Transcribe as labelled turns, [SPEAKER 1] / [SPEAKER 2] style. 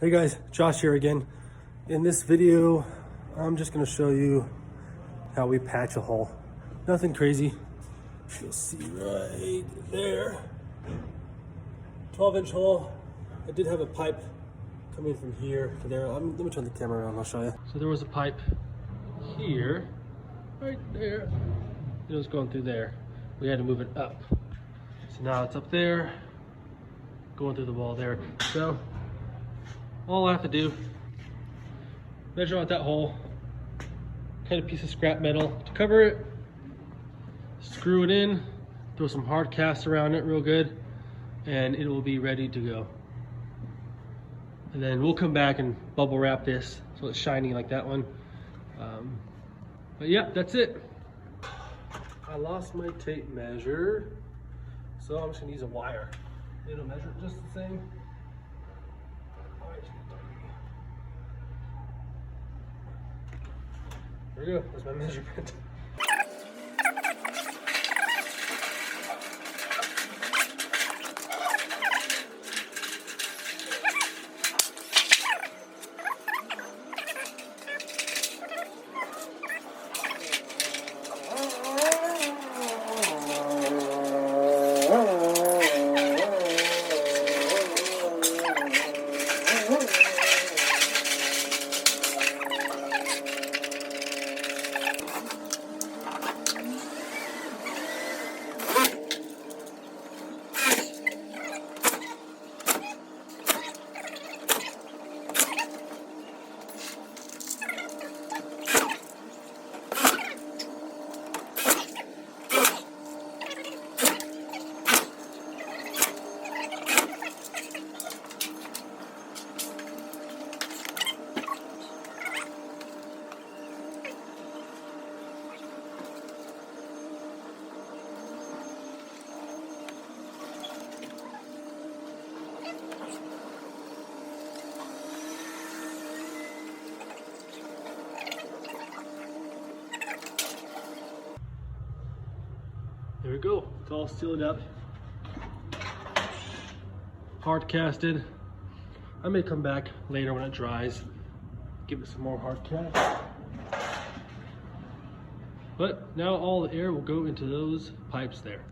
[SPEAKER 1] Hey guys, Josh here again. In this video, I'm just gonna show you how we patch a hole. Nothing crazy. You'll see right there. 12-inch hole. I did have a pipe coming from here to there. Let me turn the camera around, I'll show you. So there was a pipe here, right there. It was going through there. We had to move it up. So now it's up there, going through the wall there. So all I have to do, measure out that hole, cut a piece of scrap metal to cover it, screw it in, throw some hard cast around it real good, and it will be ready to go. And then we'll come back and bubble wrap this so it's shiny like that one. But yeah, that's it. I lost my tape measure, so I'm just gonna use a wire. It'll measure just the same. There we go, that's my measurement. There we go, it's all sealed up, hard casted. I may come back later when it dries, give it some more hard cast. But now all the air will go into those pipes there.